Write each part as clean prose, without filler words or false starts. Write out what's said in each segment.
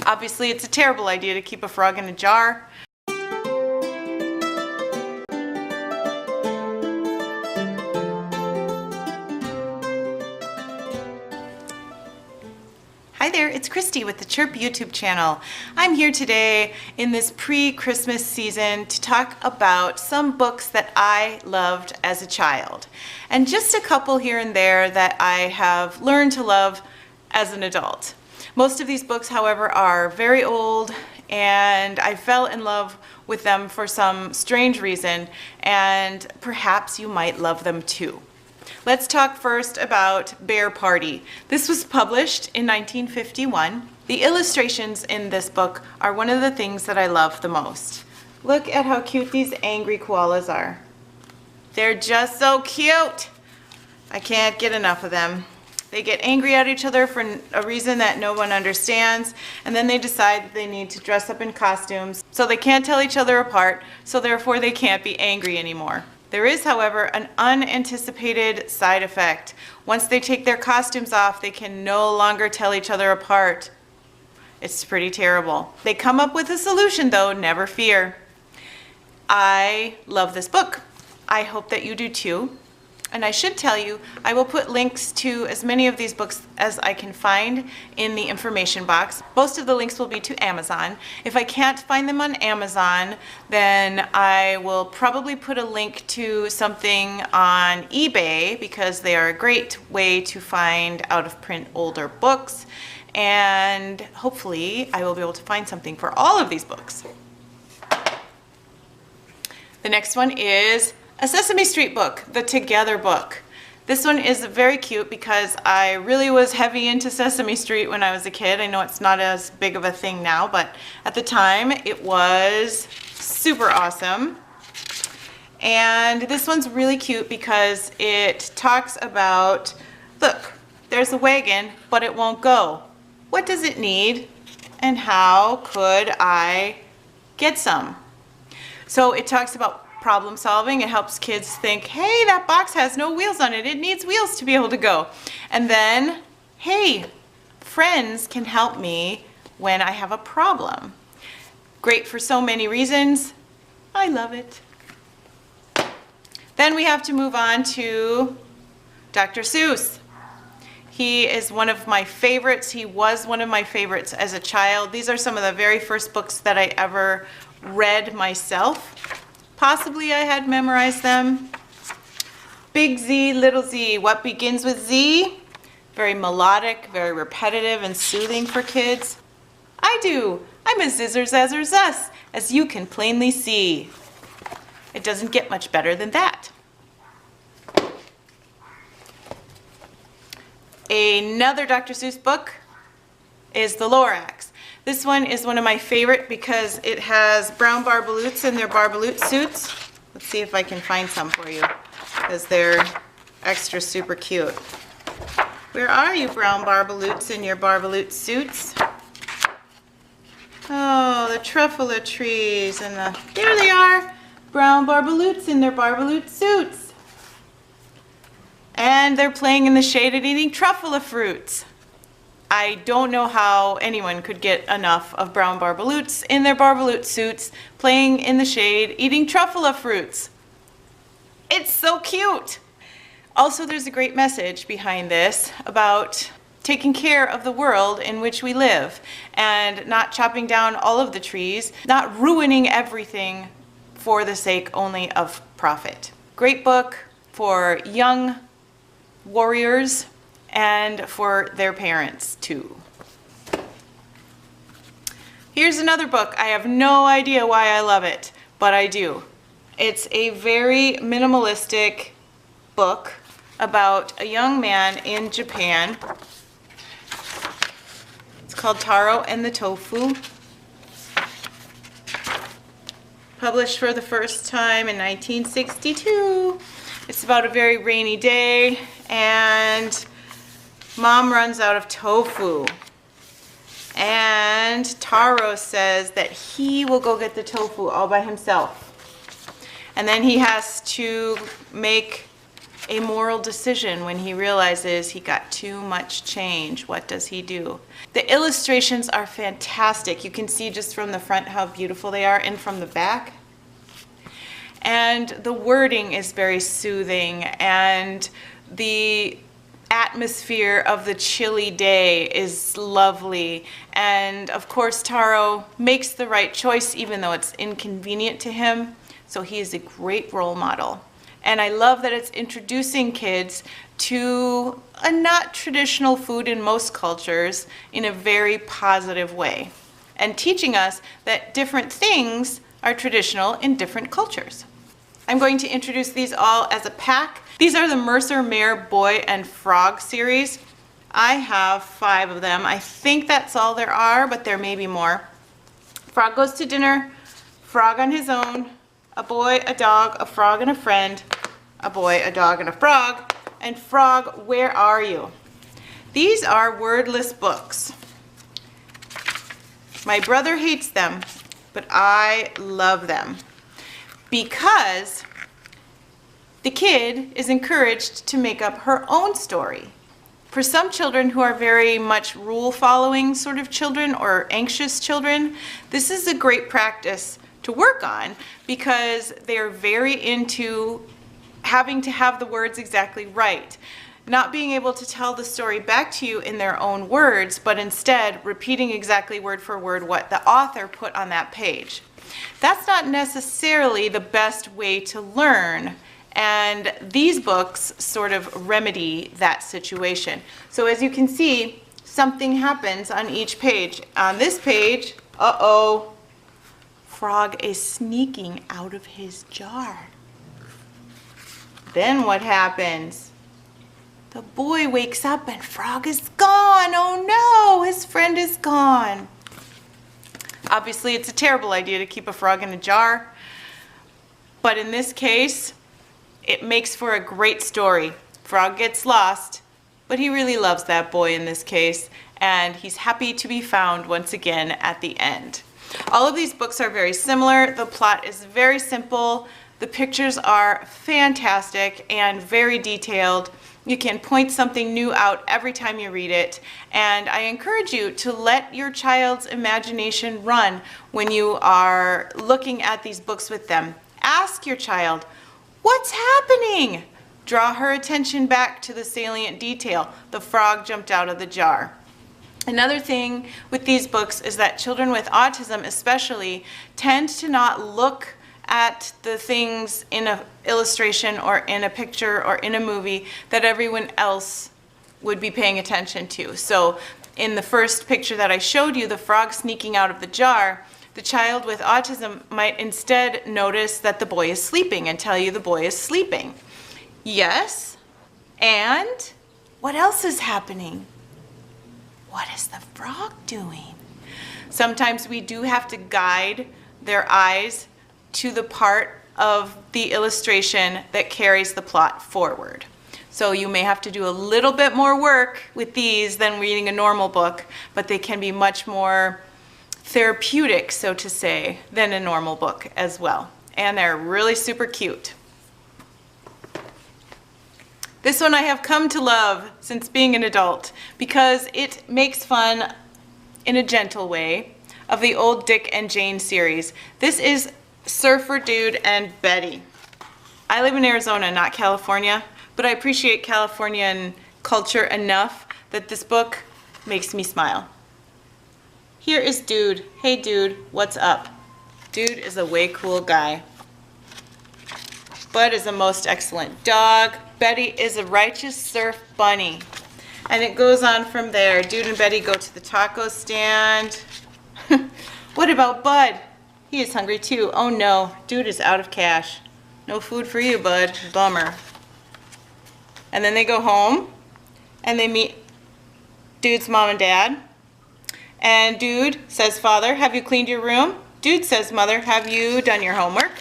Obviously, it's a terrible idea to keep a frog in a jar. Hi there, it's Christy with the Chirp YouTube channel. I'm here today in this pre-Christmas season to talk about some books that I loved as a child, and just a couple here and there that I have learned to love as an adult. Most of these books, however, are very old, and I fell in love with them for some strange reason, and perhaps you might love them too. Let's talk first about Bear Party. This was published in 1951. The illustrations in this book are one of the things that I love the most. Look at how cute these angry koalas are. They're just so cute. I can't get enough of them. They get angry at each other for a reason that no one understands, and then they decide that they need to dress up in costumes so they can't tell each other apart, so therefore they can't be angry anymore. There is, however, an unanticipated side effect. Once they take their costumes off, they can no longer tell each other apart. It's pretty terrible. They come up with a solution though, never fear. I love this book. I hope that you do too. And I should tell you, I will put links to as many of these books as I can find in the information box. Most of the links will be to Amazon. If I can't find them on Amazon, then I will probably put a link to something on eBay, because they are a great way to find out-of-print older books. And hopefully I will be able to find something for all of these books. The next one is a Sesame Street book, the Together book. This one is very cute because I really was heavy into Sesame Street when I was a kid. I know it's not as big of a thing now, but at the time it was super awesome. And this one's really cute because it talks about, look, there's a wagon, but it won't go. What does it need, and how could I get some? So it talks about problem solving. It helps kids think, hey, that box has no wheels on it. It needs wheels to be able to go. And then, hey, friends can help me when I have a problem. Great for so many reasons. I love it. Then we have to move on to Dr. Seuss. He is one of my favorites. He was one of my favorites as a child. These are some of the very first books that I ever read myself. Possibly I had memorized them. Big Z, little z. What begins with Z? Very melodic, very repetitive and soothing for kids. I do. I'm a zizzer zazzer zus, as you can plainly see. It doesn't get much better than that. Another Dr. Seuss book is the Lorax. This one is one of my favorite because it has brown barbaloots in their barbaloot suits. Let's see if I can find some for you, because they're extra super cute. Where are you, brown barbaloots in your barbaloot suits? Oh, the truffula trees and there they are, brown barbaloots in their barbaloot suits. And they're playing in the shade and eating truffula fruits. I don't know how anyone could get enough of brown barbaloots in their barbaloot suits, playing in the shade, eating truffula fruits. It's so cute. Also, there's a great message behind this about taking care of the world in which we live and not chopping down all of the trees, not ruining everything for the sake only of profit. Great book for young warriors and for their parents too. Here's another book. I have no idea why I love it, but I do. It's a very minimalistic book about a young man in Japan. It's called Taro and the Tofu. Published for the first time in 1962. It's about a very rainy day, and Mom runs out of tofu, and Taro says that he will go get the tofu all by himself. And then he has to make a moral decision when he realizes he got too much change. What does he do? The illustrations are fantastic. You can see just from the front how beautiful they are, and from the back. And the wording is very soothing, and the atmosphere of the chilly day is lovely. And of course, Taro makes the right choice even though it's inconvenient to him. So he is a great role model. And I love that it's introducing kids to a not traditional food in most cultures in a very positive way, and teaching us that different things are traditional in different cultures. I'm going to introduce these all as a pack. These are the Mercer Mayer Boy and Frog series. I have 5 of them. I think that's all there are, but there may be more. Frog goes to dinner, frog on his own, a boy, a dog, a frog, and a friend, a boy, a dog, and a frog, and Frog, where are you? These are wordless books. My brother hates them, but I love them because the kid is encouraged to make up her own story. For some children who are very much rule-following sort of children or anxious children, this is a great practice to work on because they're very into having to have the words exactly right. Not being able to tell the story back to you in their own words, but instead repeating exactly word for word what the author put on that page. That's not necessarily the best way to learn, and these books sort of remedy that situation. So as you can see, something happens on each page. On this page, uh-oh, Frog is sneaking out of his jar. Then what happens? The boy wakes up and Frog is gone. Oh no, his friend is gone. Obviously, it's a terrible idea to keep a frog in a jar, but in this case, it makes for a great story. Frog gets lost, but he really loves that boy in this case, and he's happy to be found once again at the end. All of these books are very similar. The plot is very simple. The pictures are fantastic and very detailed. You can point something new out every time you read it, and I encourage you to let your child's imagination run when you are looking at these books with them. Ask your child, what's happening? Draw her attention back to the salient detail. The frog jumped out of the jar. Another thing with these books is that children with autism especially tend to not look at the things in an illustration or in a picture or in a movie that everyone else would be paying attention to. So in the first picture that I showed you, the frog sneaking out of the jar, the child with autism might instead notice that the boy is sleeping and tell you the boy is sleeping. Yes, and what else is happening? What is the frog doing? Sometimes we do have to guide their eyes to the part of the illustration that carries the plot forward. So you may have to do a little bit more work with these than reading a normal book, but they can be much more therapeutic, so to say, than a normal book as well. And they're really super cute. This one I have come to love since being an adult because it makes fun in a gentle way of the old Dick and Jane series. This is Surfer Dude and Betty. I live in Arizona, not California, but I appreciate Californian culture enough that this book makes me smile. Here is Dude. Hey Dude, what's up? Dude is a way cool guy. Bud is a most excellent dog. Betty is a righteous surf bunny. And it goes on from there. Dude and Betty go to the taco stand. What about Bud? He is hungry too. Oh no, Dude is out of cash. No food for you, Bud. Bummer. And then they go home and they meet Dude's mom and dad. And Dude says, Father, have you cleaned your room? Dude says, Mother, have you done your homework?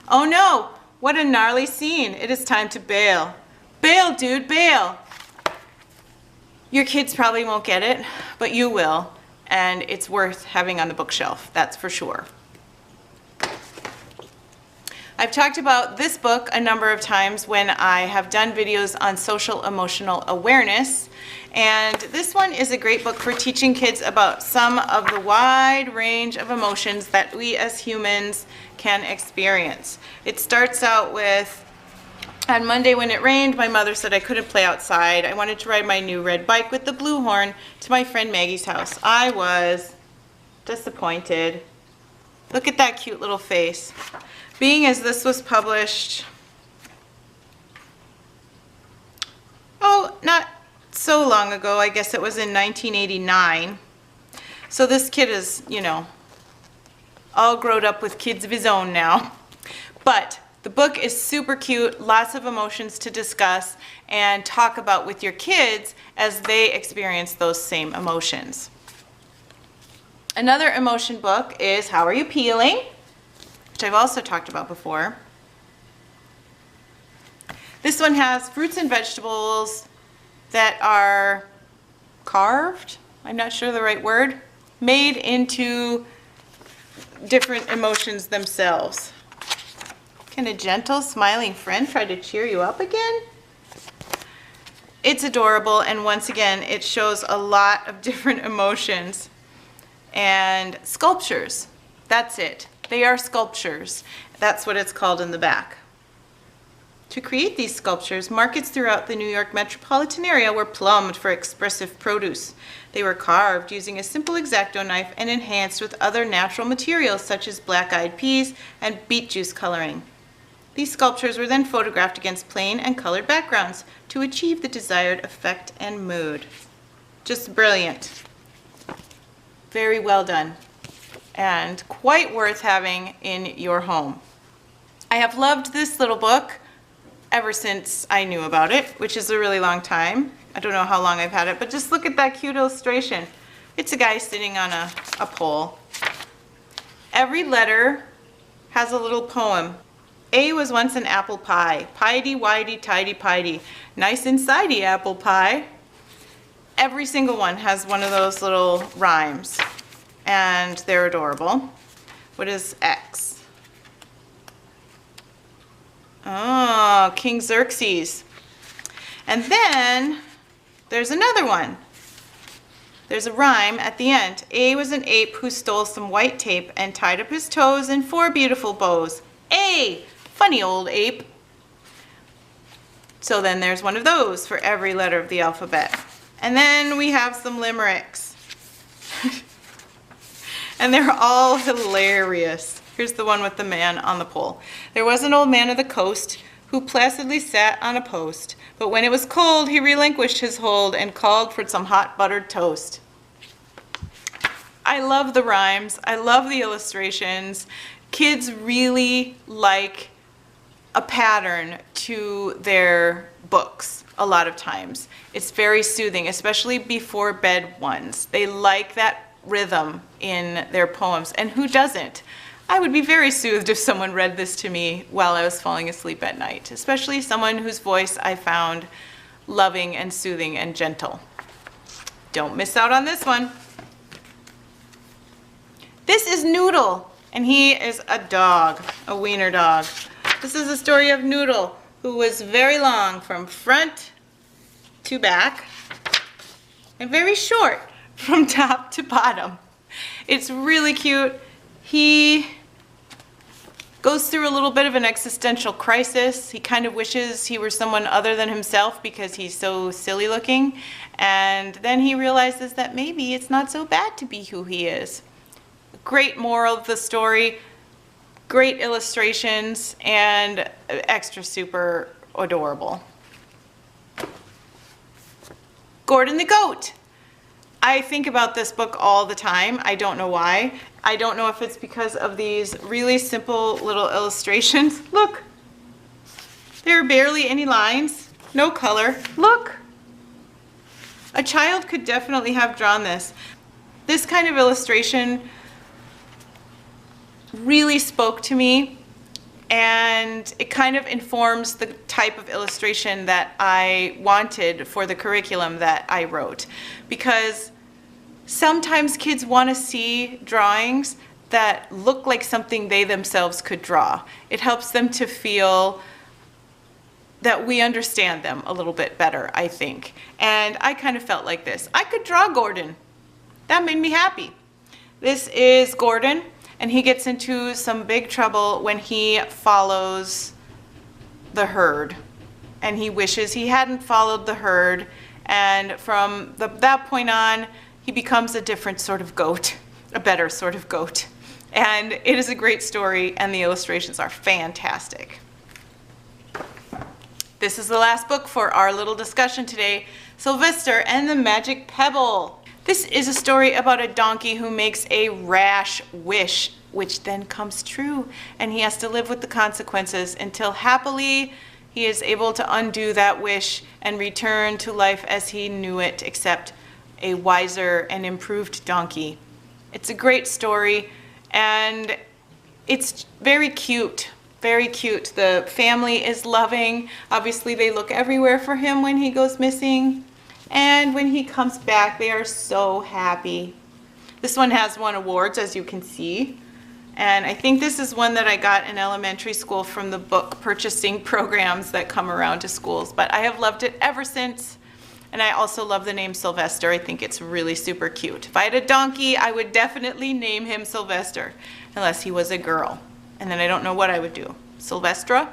Oh no, what a gnarly scene. It is time to bail. Bail, Dude, bail. Your kids probably won't get it, but you will. And it's worth having on the bookshelf, that's for sure. I've talked about this book a number of times when I have done videos on social emotional awareness. And this one is a great book for teaching kids about some of the wide range of emotions that we as humans can experience. It starts out with, on Monday when it rained, my mother said I couldn't play outside. I wanted to ride my new red bike with the blue horn to my friend Maggie's house. I was disappointed. Look at that cute little face. Being as this was published, not so long ago, I guess it was in 1989. So this kid is, you know, all grown up with kids of his own now. But the book is super cute, lots of emotions to discuss and talk about with your kids as they experience those same emotions. Another emotion book is How Are You Peeling?, which I've also talked about before. This one has fruits and vegetables that are carved, I'm not sure the right word, made into different emotions themselves. Can a gentle, smiling friend try to cheer you up again? It's adorable, and once again, it shows a lot of different emotions. And sculptures, that's it. They are sculptures. That's what it's called in the back. To create these sculptures, markets throughout the New York metropolitan area were plumbed for expressive produce. They were carved using a simple X-Acto knife and enhanced with other natural materials such as black-eyed peas and beet juice coloring. These sculptures were then photographed against plain and colored backgrounds to achieve the desired effect and mood. Just brilliant. Very well done, and quite worth having in your home. I have loved this little book ever since I knew about it, which is a really long time. I don't know how long I've had it, but just look at that cute illustration. It's a guy sitting on a pole. Every letter has a little poem. A was once an apple pie. Piety, whitey, tidy, piety. Nice and sidey apple pie. Every single one has one of those little rhymes, and they're adorable. What is X? Oh, King Xerxes. And then there's another one. There's a rhyme at the end. A was an ape who stole some white tape and tied up his toes in 4 beautiful bows. A, funny old ape. So then there's one of those for every letter of the alphabet. And then we have some limericks. And they're all hilarious. Here's the one with the man on the pole. There was an old man of the coast who placidly sat on a post, but when it was cold, he relinquished his hold and called for some hot buttered toast. I love the rhymes. I love the illustrations. Kids really like a pattern to their books a lot of times. It's very soothing, especially before bed ones. They like that rhythm in their poems, and who doesn't? I would be very soothed if someone read this to me while I was falling asleep at night, especially someone whose voice I found loving and soothing and gentle. Don't miss out on this one. This is Noodle, and he is a dog, a wiener dog. This is the story of Noodle, who was very long from front to back and very short from top to bottom. It's really cute. He goes through a little bit of an existential crisis. He kind of wishes he were someone other than himself because he's so silly looking. And then he realizes that maybe it's not so bad to be who he is. Great moral of the story, great illustrations, and extra super adorable. Gordon the Goat. I think about this book all the time. I don't know why. I don't know if it's because of these really simple little illustrations. Look, there are barely any lines, no color. Look, a child could definitely have drawn this. This kind of illustration really spoke to me, and it kind of informs the type of illustration that I wanted for the curriculum that I wrote. Because sometimes kids want to see drawings that look like something they themselves could draw. It helps them to feel that we understand them a little bit better, I think. And I kind of felt like this. I could draw Gordon. That made me happy. This is Gordon, and he gets into some big trouble when he follows the herd. And he wishes he hadn't followed the herd. And from that point on, he becomes a different sort of goat, a better sort of goat. And it is a great story, and the illustrations are fantastic. This is the last book for our little discussion today, Sylvester and the Magic Pebble. This is a story about a donkey who makes a rash wish, which then comes true, and he has to live with the consequences until happily he is able to undo that wish and return to life as he knew it, except a wiser and improved donkey. It's a great story, and it's very cute. Very cute. The family is loving. Obviously, they look everywhere for him when he goes missing. And when he comes back, they are so happy. This one has won awards, as you can see. And I think this is one that I got in elementary school from the book purchasing programs that come around to schools. But I have loved it ever since. And I also love the name Sylvester. I think it's really super cute. If I had a donkey, I would definitely name him Sylvester, unless he was a girl. And then I don't know what I would do. Sylvestra?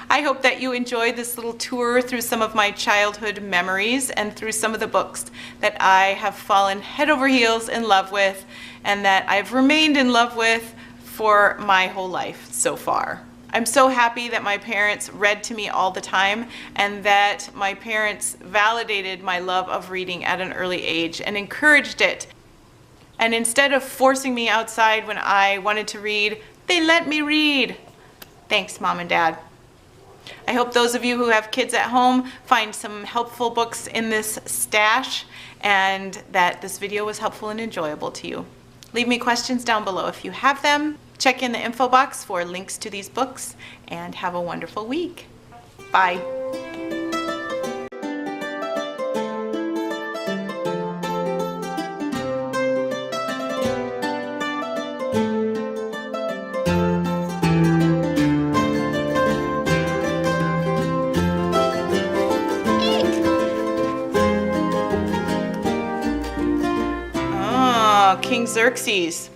I hope that you enjoyed this little tour through some of my childhood memories and through some of the books that I have fallen head over heels in love with and that I've remained in love with for my whole life so far. I'm so happy that my parents read to me all the time and that my parents validated my love of reading at an early age and encouraged it. And instead of forcing me outside when I wanted to read, they let me read. Thanks, Mom and Dad. I hope those of you who have kids at home find some helpful books in this stash and that this video was helpful and enjoyable to you. Leave me questions down below if you have them. Check in the info box for links to these books and have a wonderful week. Bye. King Xerxes.